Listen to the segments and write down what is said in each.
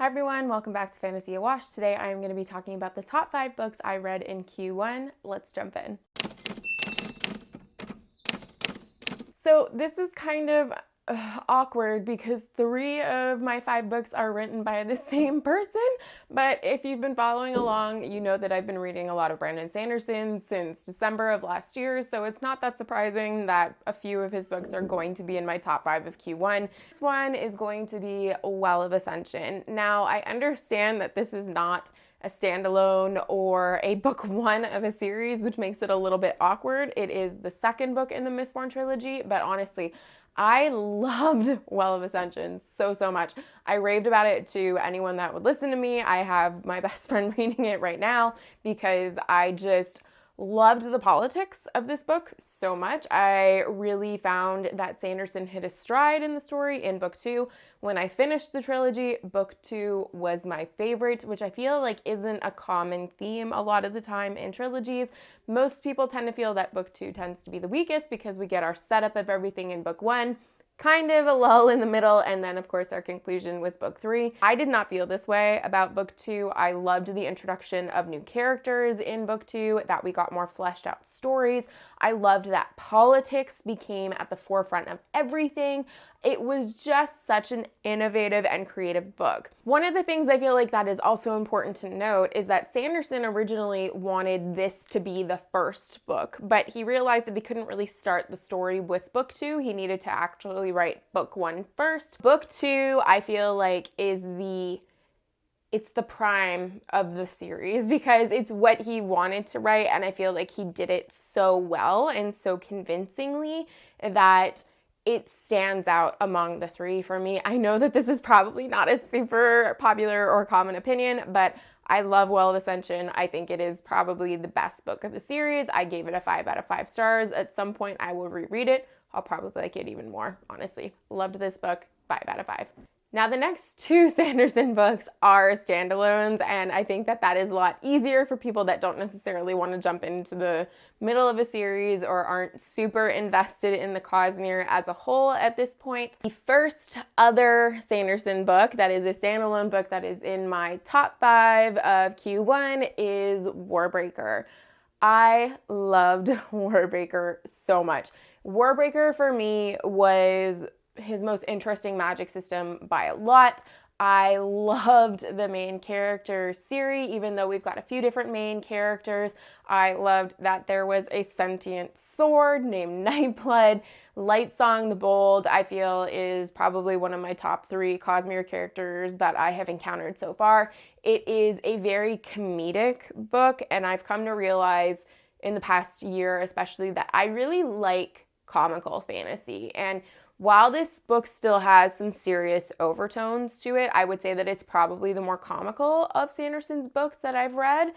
Hi everyone, welcome back to Fantasy Awash. Today I am going to be talking about the top 5 books I read in Q1. Let's jump in. So this is kind of awkward because 3 of my 5 books are written by the same person, but if you've been following along, you know that I've been reading a lot of Brandon Sanderson since December of last year, so it's not that surprising that a few of his books are going to be in my top 5 of Q1. This one is going to be Well of Ascension. Now, I understand that this is not a standalone or a book 1 of a series, which makes it a little bit awkward. It is the second book in the Mistborn trilogy, but honestly, I loved Well of Ascension so much. I raved about it to anyone that would listen to me. I have my best friend reading it right now because I just loved the politics of this book so much. I really found that Sanderson hit a stride in the story in book 2. When I finished the trilogy, book 2 was my favorite, which I feel like isn't a common theme a lot of the time in trilogies. Most people tend to feel that book 2 tends to be the weakest because we get our setup of everything in book 1, kind of a lull in the middle, and then of course our conclusion with book 3. I did not feel this way about book 2. I loved the introduction of new characters in book 2, that we got more fleshed out stories. I loved that politics became at the forefront of everything. It was just such an innovative and creative book. One of the things I feel like that is also important to note is that Sanderson originally wanted this to be the first book, but he realized that he couldn't really start the story with book 2. He needed to actually write book 1 first. Book 2, I feel like, is it's the prime of the series because it's what he wanted to write, and I feel like he did it so well and so convincingly that it stands out among the 3 for me. I know that this is probably not a super popular or common opinion, but I love Well of Ascension. I think it is probably the best book of the series. I gave it a 5 out of 5 stars. At some point, I will reread it. I'll probably like it even more, honestly. Loved this book, 5 out of 5. Now, the next 2 Sanderson books are standalones, and I think that that is a lot easier for people that don't necessarily want to jump into the middle of a series or aren't super invested in the Cosmere as a whole at this point. The first other Sanderson book that is a standalone book that is in my top 5 of Q1 is Warbreaker. I loved Warbreaker so much. Warbreaker for me was his most interesting magic system by a lot. I loved the main character, Ciri, even though we've got a few different main characters. I loved that there was a sentient sword named Nightblood. Lightsong the Bold, I feel, is probably one of my top 3 Cosmere characters that I have encountered so far. It is a very comedic book, and I've come to realize in the past year especially that I really like comical fantasy. And while this book still has some serious overtones to it, I would say that it's probably the more comical of Sanderson's books that I've read.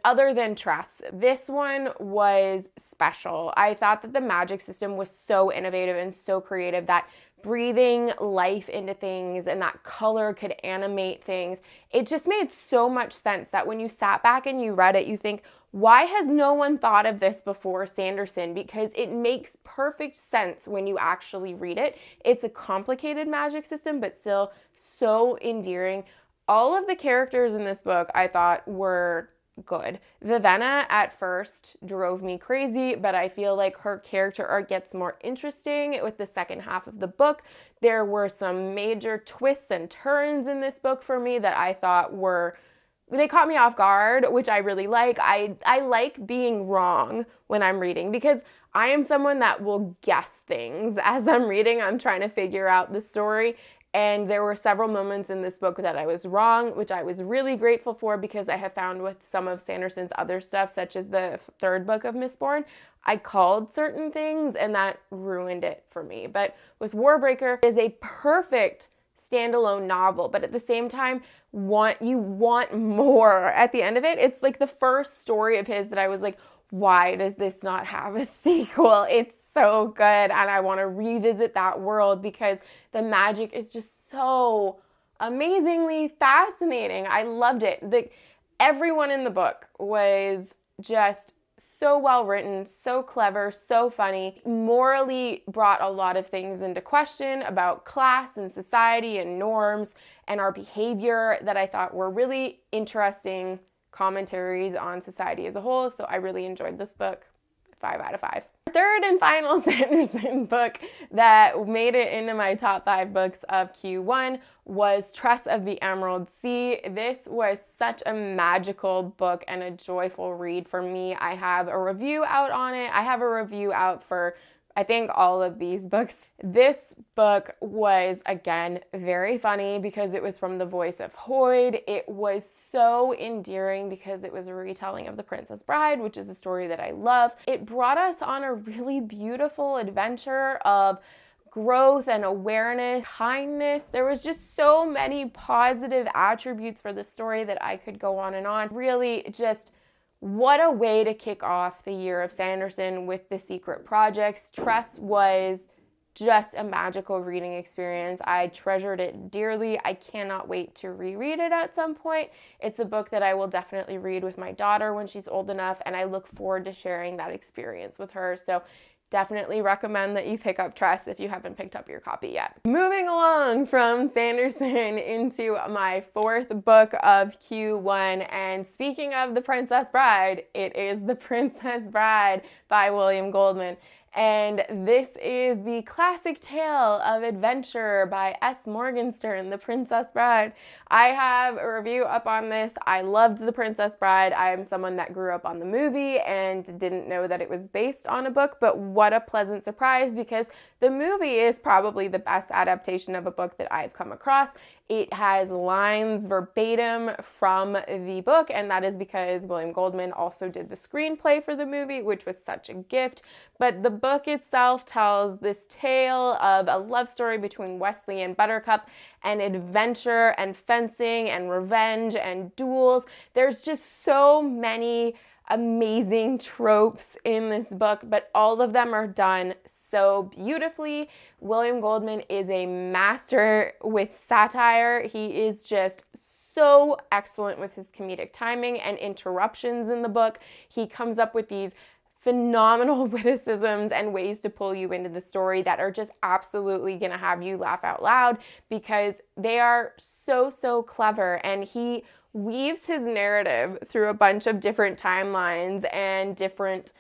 Other than Tress, this one was special. I thought that the magic system was so innovative and so creative that breathing life into things and that color could animate things. It just made so much sense that when you sat back and you read it, you think, why has no one thought of this before Sanderson? Because it makes perfect sense when you actually read it. It's a complicated magic system, but still so endearing. All of the characters in this book I thought were good. Vivenna at first drove me crazy, but I feel like her character arc gets more interesting with the second half of the book. There were some major twists and turns in this book for me that I thought they caught me off guard, which I really like. I like being wrong when I'm reading because I am someone that will guess things as I'm reading. I'm trying to figure out the story. And there were several moments in this book that I was wrong, which I was really grateful for because I have found with some of Sanderson's other stuff, such as the 3rd book of Mistborn, I called certain things and that ruined it for me. But with Warbreaker, it is a perfect standalone novel, but at the same time, you want more at the end of it. It's like the first story of his that I was like, why does this not have a sequel? It's so good, and I want to revisit that world because the magic is just so amazingly fascinating. I loved it. Everyone in the book was just so well written, so clever, so funny, morally brought a lot of things into question about class and society and norms and our behavior that I thought were really interesting commentaries on society as a whole. So I really enjoyed this book. 5 out of 5. Third and final Sanderson book that made it into my top 5 books of Q1 was Tress of the Emerald Sea. This was such a magical book and a joyful read for me. I have a review out on it. I have a review out for I think all of these books. This book was, again, very funny because it was from the voice of Hoid. It was so endearing because it was a retelling of The Princess Bride, which is a story that I love. It brought us on a really beautiful adventure of growth and awareness, kindness. There was just so many positive attributes for the story that I could go on and on. Really just what a way to kick off the year of Sanderson with The Secret Projects. Tress was just a magical reading experience. I treasured it dearly. I cannot wait to reread it at some point. It's a book that I will definitely read with my daughter when she's old enough, and I look forward to sharing that experience with her. So definitely recommend that you pick up Tress if you haven't picked up your copy yet. Moving along from Sanderson into my 4th book of Q1, and speaking of The Princess Bride, it is The Princess Bride by William Goldman. And this is the classic tale of adventure by S. Morgenstern, The Princess Bride. I have a review up on this. I loved The Princess Bride. I am someone that grew up on the movie and didn't know that it was based on a book, but what a pleasant surprise, because the movie is probably the best adaptation of a book that I've come across. It has lines verbatim from the book, and that is because William Goldman also did the screenplay for the movie, which was such a gift. But the book itself tells this tale of a love story between Wesley and Buttercup, and adventure and fencing and revenge and duels. There's just so many amazing tropes in this book, but all of them are done so beautifully. William Goldman is a master with satire. He is just so excellent with his comedic timing and interruptions in the book. He comes up with these phenomenal witticisms and ways to pull you into the story that are just absolutely gonna have you laugh out loud because they are so clever, and he weaves his narrative through a bunch of different timelines and different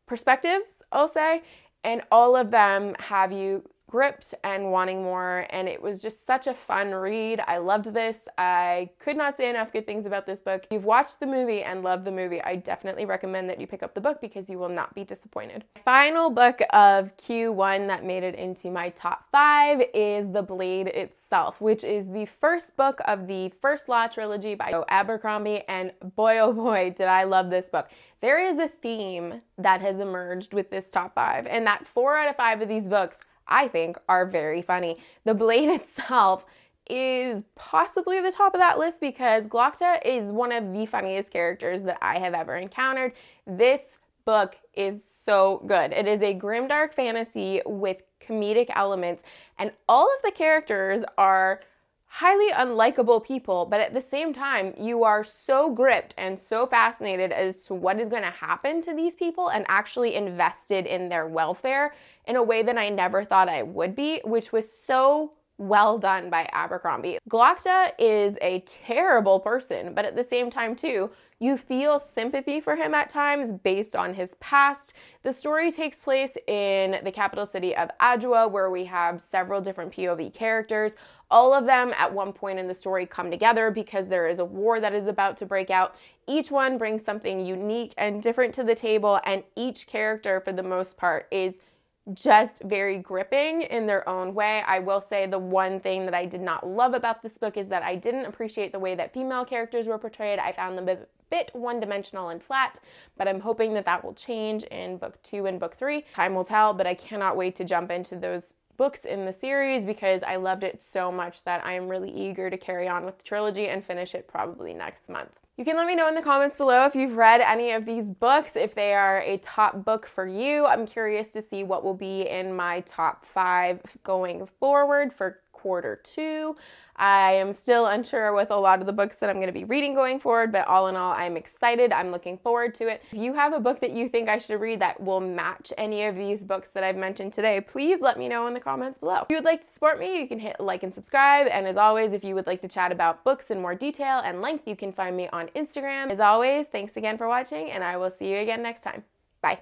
perspectives, I'll say, and all of them have you gripped and wanting more, and it was just such a fun read. I loved this. I could not say enough good things about this book. If you've watched the movie and loved the movie, I definitely recommend that you pick up the book because you will not be disappointed. Final book of Q1 that made it into my top 5 is The Blade itself, which is the first book of the First Law trilogy by Abercrombie, and boy oh boy did I love this book. There is a theme that has emerged with this top 5, and that 4 out of 5 of these books I think are very funny. The Blade itself is possibly the top of that list because Glokta is one of the funniest characters that I have ever encountered. This book is so good. It is a grimdark fantasy with comedic elements, and all of the characters are highly unlikable people, but at the same time, you are so gripped and so fascinated as to what is going to happen to these people and actually invested in their welfare in a way that I never thought I would be, which was so well done by Abercrombie. Glokta is a terrible person, but at the same time too, you feel sympathy for him at times based on his past. The story takes place in the capital city of Adua, where we have several different POV characters. All of them at one point in the story come together because there is a war that is about to break out. Each one brings something unique and different to the table, and each character, for the most part, is just very gripping in their own way. I will say the one thing that I did not love about this book is that I didn't appreciate the way that female characters were portrayed. I found them a bit one-dimensional and flat, but I'm hoping that that will change in book 2 and book 3. Time will tell, but I cannot wait to jump into those books in the series because I loved it so much that I am really eager to carry on with the trilogy and finish it probably next month. You can let me know in the comments below if you've read any of these books, if they are a top book for you. I'm curious to see what will be in my top 5 going forward for quarter 2. I am still unsure with a lot of the books that I'm going to be reading going forward, but all in all, I'm excited. I'm looking forward to it. If you have a book that you think I should read that will match any of these books that I've mentioned today, please let me know in the comments below. If you would like to support me, you can hit like and subscribe. And as always, if you would like to chat about books in more detail and length, you can find me on Instagram. As always, thanks again for watching, and I will see you again next time. Bye.